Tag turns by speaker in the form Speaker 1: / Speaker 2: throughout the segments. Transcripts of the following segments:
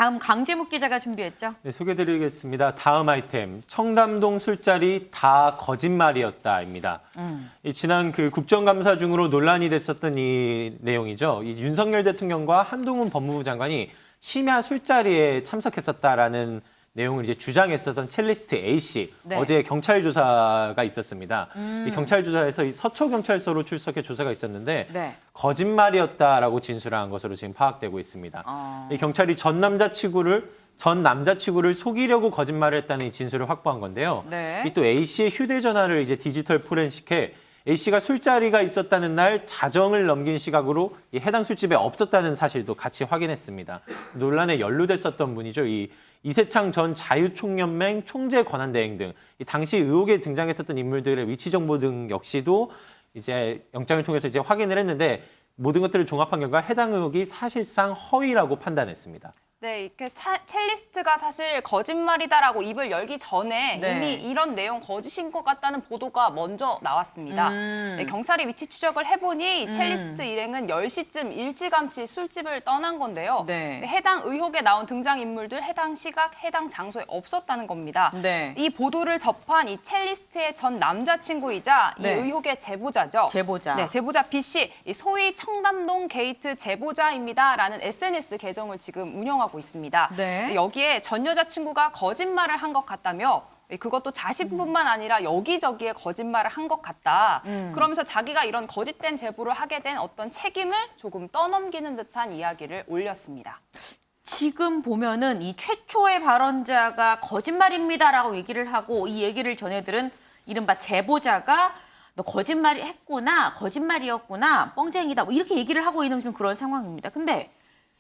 Speaker 1: 다음 강재묵 기자가 준비했죠.
Speaker 2: 네, 소개해드리겠습니다. 다음 아이템, 청담동 술자리 다 거짓말이었다입니다. 지난 그 국정감사 중으로 논란이 됐었던 이 내용이죠. 이 윤석열 대통령과 한동훈 법무부 장관이 심야 술자리에 참석했었다라는 내용을 이제 주장했었던 첼리스트 A씨,
Speaker 1: 네.
Speaker 2: 어제 경찰 조사가 있었습니다. 이 경찰 조사에서 이 서초경찰서로 출석해 조사가 있었는데
Speaker 1: 네.
Speaker 2: 거짓말이었다라고 진술한 것으로 지금 파악되고 있습니다. 이 경찰이 전 남자치구를 속이려고 거짓말을 했다는 이 진술을 확보한 건데요.
Speaker 1: 네.
Speaker 2: 이 또 A씨의 휴대전화를 이제 디지털 포렌식해 A씨가 술자리가 있었다는 날 자정을 넘긴 시각으로 이 해당 술집에 없었다는 사실도 같이 확인했습니다. 논란에 연루됐었던 분이죠. 이 이세창 전 자유총연맹 총재 권한대행 등 이 당시 의혹에 등장했었던 인물들의 위치 정보 등 역시도 이제 영장을 통해서 이제 확인을 했는데 모든 것들을 종합한 결과 해당 의혹이 사실상 허위라고 판단했습니다.
Speaker 3: 네, 이렇게 첼리스트가 사실 거짓말이다라고 입을 열기 전에
Speaker 1: 네.
Speaker 3: 이미 이런 내용 거짓인 것 같다는 보도가 먼저 나왔습니다. 네, 경찰이 위치 추적을 해보니 이 첼리스트 일행은 10시쯤 일찌감치 술집을 떠난 건데요.
Speaker 1: 네.
Speaker 3: 해당 의혹에 나온 등장인물들 해당 시각, 해당 장소에 없었다는 겁니다.
Speaker 1: 네.
Speaker 3: 이 보도를 접한 이 첼리스트의 전 남자친구이자
Speaker 1: 네.
Speaker 3: 이 의혹의 제보자죠.
Speaker 1: 제보자.
Speaker 3: 네, 제보자 B씨, 이 소위 청담동 게이트 제보자입니다라는 SNS 계정을 지금 운영하고 있습니다.
Speaker 1: 네.
Speaker 3: 여기에 전 여자친구가 거짓말을 한 것 같다며 그것도 자신뿐만 아니라 여기저기에 거짓말을 한 것 같다. 그러면서 자기가 이런 거짓된 제보를 하게 된 어떤 책임을 조금 떠넘기는 듯한 이야기를 올렸습니다.
Speaker 1: 지금 보면은 이 최초의 발언자가 거짓말입니다라고 얘기를 하고 이 얘기를 전해들은 이른바 제보자가 너 거짓말이 했구나, 거짓말이었구나, 뻥쟁이다 뭐 이렇게 얘기를 하고 있는 좀 그런 상황입니다. 근데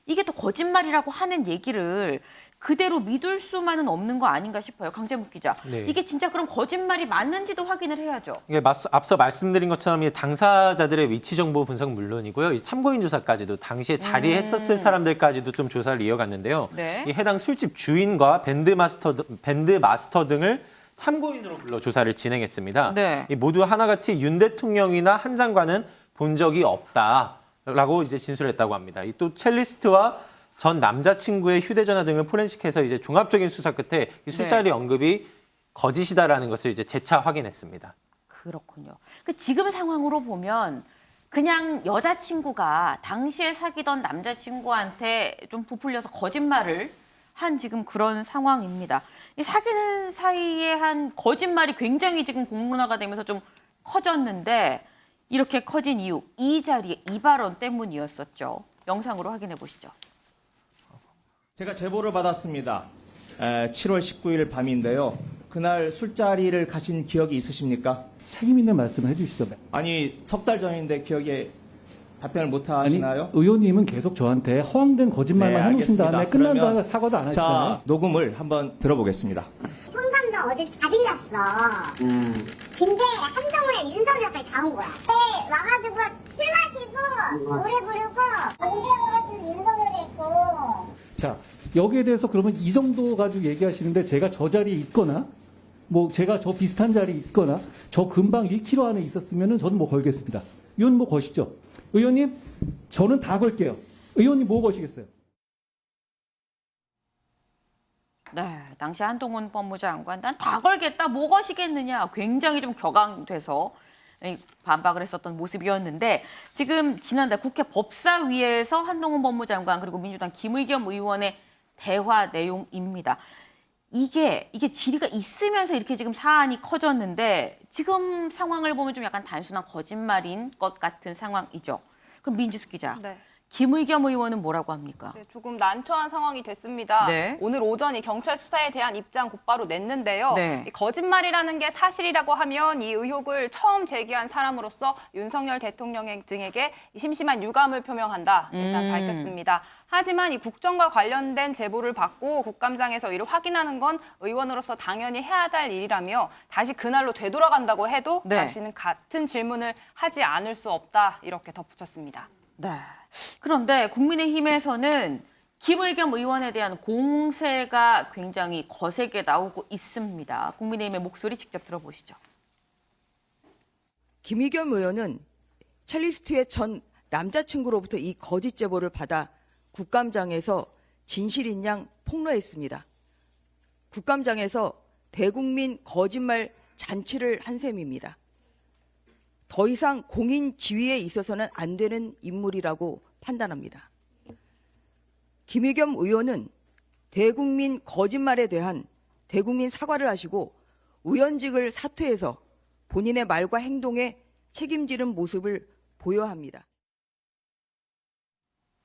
Speaker 1: 이게 또 거짓말이라고 하는 얘기를 그대로 믿을 수만은 없는 거 아닌가 싶어요. 강재묵 기자.
Speaker 2: 네.
Speaker 1: 이게 진짜 그럼 거짓말이 맞는지도 확인을 해야죠.
Speaker 2: 이게 앞서 말씀드린 것처럼 이 당사자들의 위치 정보 분석 물론이고요. 이 참고인 조사까지도 당시에 자리했었을 사람들까지도 좀 조사를 이어갔는데요.
Speaker 1: 네.
Speaker 2: 이 해당 술집 주인과 밴드 마스터 등을 참고인으로 불러 조사를 진행했습니다.
Speaker 1: 네.
Speaker 2: 이 모두 하나같이 윤 대통령이나 한 장관은 본 적이 없다라고 이제 진술했다고 합니다. 이 또 첼리스트와 전 남자친구의 휴대전화 등을 포렌식해서 이제 종합적인 수사 끝에 이 술자리 언급이 거짓이다라는 것을 이제 재차 확인했습니다.
Speaker 1: 그렇군요. 지금 상황으로 보면 그냥 여자친구가 당시에 사귀던 남자친구한테 좀 부풀려서 거짓말을 한 지금 그런 상황입니다. 이 사귀는 사이에 한 거짓말이 굉장히 지금 공론화가 되면서 좀 커졌는데 이렇게 커진 이유, 이 자리에 이 발언 때문이었었죠. 영상으로 확인해 보시죠.
Speaker 4: 제가 제보를 받았습니다. 7월 19일 밤인데요. 그날 술자리를 가신 기억이 있으십니까?
Speaker 5: 책임 있는 말씀을 해주시죠.
Speaker 4: 아니, 석 달 전인데 기억에 답변을 못
Speaker 5: 아니,
Speaker 4: 하시나요?
Speaker 5: 의원님은 계속 저한테 허황된 거짓말만
Speaker 4: 네,
Speaker 5: 해놓으신
Speaker 4: 알겠습니다.
Speaker 5: 다음에 끝난
Speaker 4: 그러면
Speaker 5: 다음에 사과도 안 하시잖아요.
Speaker 4: 자, 녹음을 한번 들어보겠습니다.
Speaker 6: 청담동 어딜 다 들렸어. 근데 한동훈의 윤석열까지 다 온 거야. 네, 와가지고 술 마시고 노래 부르고 공개하고 윤석열이 있고.
Speaker 5: 자, 여기에 대해서 그러면 이 정도 가지고 얘기하시는데 제가 저 자리에 있거나 뭐 제가 저 비슷한 자리에 있거나 저 근방 1km 안에 있었으면은 저는 뭐 걸겠습니다. 의원님 뭐 거시죠? 의원님, 저는 다 걸게요. 의원님 뭐 거시겠어요?
Speaker 1: 네, 당시 한동훈 법무부 장관 난 다 걸겠다, 뭐 거시겠느냐 굉장히 좀 격앙돼서 반박을 했었던 모습이었는데 지금 지난달 국회 법사위에서 한동훈 법무부 장관 그리고 민주당 김의겸 의원의 대화 내용입니다. 이게 질의가 있으면서 이렇게 지금 사안이 커졌는데 지금 상황을 보면 좀 약간 단순한 거짓말인 것 같은 상황이죠. 그럼 민지숙 기자.
Speaker 3: 네.
Speaker 1: 김의겸 의원은 뭐라고 합니까?
Speaker 3: 네, 조금 난처한 상황이 됐습니다.
Speaker 1: 네.
Speaker 3: 오늘 오전 이 경찰 수사에 대한 입장 곧바로 냈는데요.
Speaker 1: 네.
Speaker 3: 이 거짓말이라는 게 사실이라고 하면 이 의혹을 처음 제기한 사람으로서 윤석열 대통령 등에게 심심한 유감을 표명한다. 일단 밝혔습니다. 하지만 이 국정과 관련된 제보를 받고 국감장에서 이를 확인하는 건 의원으로서 당연히 해야 할 일이라며 다시 그날로 되돌아간다고 해도
Speaker 1: 네.
Speaker 3: 다시는 같은 질문을 하지 않을 수 없다. 이렇게 덧붙였습니다.
Speaker 1: 네. 그런데 국민의힘에서는 김의겸 의원에 대한 공세가 굉장히 거세게 나오고 있습니다. 국민의힘의 목소리 직접 들어보시죠.
Speaker 7: 김의겸 의원은 첼리스트의 전 남자친구로부터 이 거짓 제보를 받아 국감장에서 진실인 양 폭로했습니다. 국감장에서 대국민 거짓말 잔치를 한 셈입니다. 더 이상 공인 지위에 있어서는 안 되는 인물이라고 판단합니다. 김의겸 의원은 대국민 거짓말에 대한 대국민 사과를 하시고 의원직을 사퇴해서 본인의 말과 행동에 책임지는 모습을 보여야 합니다.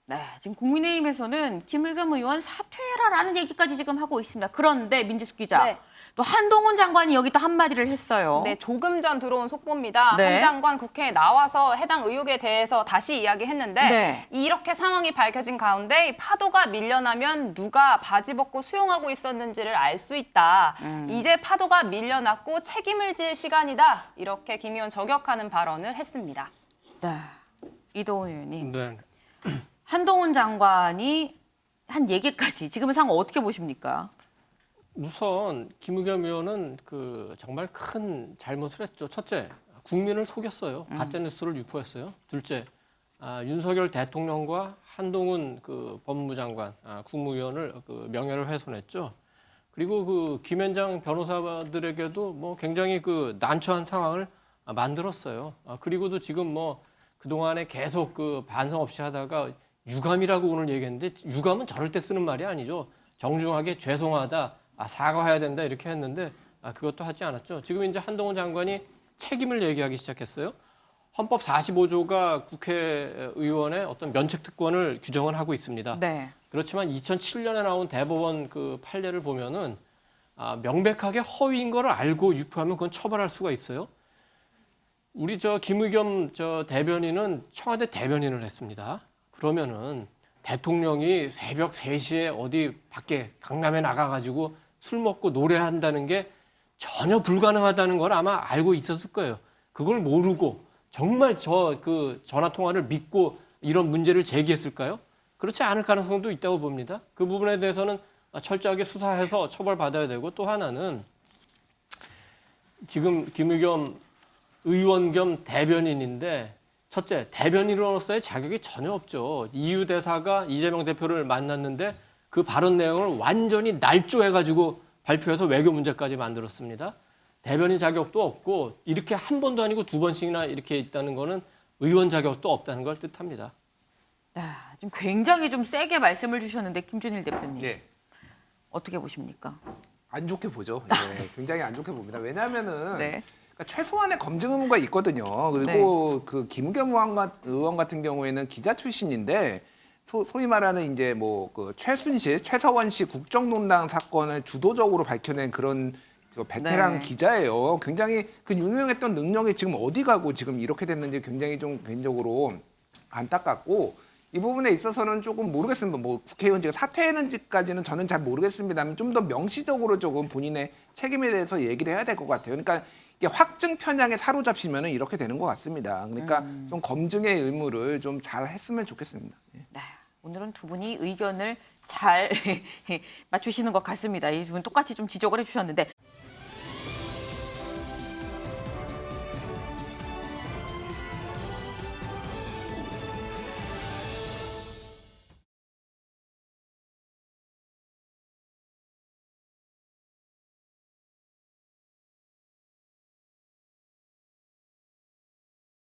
Speaker 1: 네, 지금 국민의힘에서는 김의겸 의원 사퇴해라라는 얘기까지 지금 하고 있습니다. 그런데 민지숙 기자,
Speaker 3: 네.
Speaker 1: 또 한동훈 장관이 여기 또 한마디를 했어요.
Speaker 3: 네, 조금 전 들어온 속보입니다.
Speaker 1: 네.
Speaker 3: 한 장관 국회에 나와서 해당 의혹에 대해서 다시 이야기했는데
Speaker 1: 네.
Speaker 3: 이렇게 상황이 밝혀진 가운데 이 파도가 밀려나면 누가 바지 벗고 수용하고 있었는지를 알 수 있다. 이제 파도가 밀려났고 책임을 질 시간이다. 이렇게 김 의원 저격하는 발언을 했습니다.
Speaker 1: 네, 이도훈 의원님.
Speaker 8: 네.
Speaker 1: 한동훈 장관이 한 얘기까지 지금 상황 어떻게 보십니까?
Speaker 8: 우선 김의겸 의원은 정말 큰 잘못을 했죠. 첫째, 국민을 속였어요. 가짜 뉴스를 유포했어요. 둘째, 윤석열 대통령과 한동훈 법무장관, 국무위원을 명예를 훼손했죠. 그리고 김현장 변호사들에게도 뭐 굉장히 난처한 상황을 만들었어요. 그리고도 지금 뭐 그동안에 계속 반성 없이 하다가 유감이라고 오늘 얘기했는데 유감은 저럴 때 쓰는 말이 아니죠. 정중하게 죄송하다, 사과해야 된다 이렇게 했는데 그것도 하지 않았죠. 지금 이제 한동훈 장관이 책임을 얘기하기 시작했어요. 헌법 45조가 국회의원의 어떤 면책 특권을 규정을 하고 있습니다.
Speaker 1: 네.
Speaker 8: 그렇지만 2007년에 나온 대법원 판례를 보면은 명백하게 허위인 걸 알고 유포하면 그건 처벌할 수가 있어요. 우리 김의겸 대변인은 청와대 대변인을 했습니다. 그러면은 대통령이 새벽 3시에 어디 밖에 강남에 나가가지고 술 먹고 노래한다는 게 전혀 불가능하다는 걸 아마 알고 있었을 거예요. 그걸 모르고 정말 전화 통화를 믿고 이런 문제를 제기했을까요? 그렇지 않을 가능성도 있다고 봅니다. 그 부분에 대해서는 철저하게 수사해서 처벌받아야 되고 또 하나는 지금 김의겸 의원 겸 대변인인데 첫째, 대변인으로서의 자격이 전혀 없죠. 이유 대사가 이재명 대표를 만났는데 그 발언 내용을 완전히 날조해가지고 발표해서 외교 문제까지 만들었습니다. 대변인 자격도 없고 이렇게 한 번도 아니고 2번씩이나 이렇게 있다는 거는 의원 자격도 없다는 걸 뜻합니다.
Speaker 1: 네, 지금 굉장히 좀 세게 말씀을 주셨는데 김준일 대표님
Speaker 9: 예.
Speaker 1: 어떻게 보십니까?
Speaker 9: 안 좋게 보죠. 네, 굉장히 안 좋게 봅니다. 왜냐하면은
Speaker 1: 네.
Speaker 9: 그러니까 최소한의 검증 의무가 있거든요. 그리고 김의겸 의원 같은 경우에는 기자 출신인데 소위 말하는 이제 뭐 최순실, 최서원 씨 국정농단 사건을 주도적으로 밝혀낸 그런 베테랑
Speaker 1: 네.
Speaker 9: 기자예요. 굉장히 유명했던 능력이 지금 어디 가고 지금 이렇게 됐는지 굉장히 좀 개인적으로 안타깝고 이 부분에 있어서는 조금 모르겠습니다. 뭐 국회의원직을 사퇴했는지까지는 저는 잘 모르겠습니다만 좀 더 명시적으로 조금 본인의 책임에 대해서 얘기를 해야 될 것 같아요. 그러니까 이게 확증 편향에 사로잡히면은 이렇게 되는 것 같습니다. 그러니까 좀 검증의 의무를 좀 잘 했으면 좋겠습니다. 예.
Speaker 1: 네, 오늘은 두 분이 의견을 잘 맞추시는 것 같습니다. 이 두 분 똑같이 좀 지적을 해주셨는데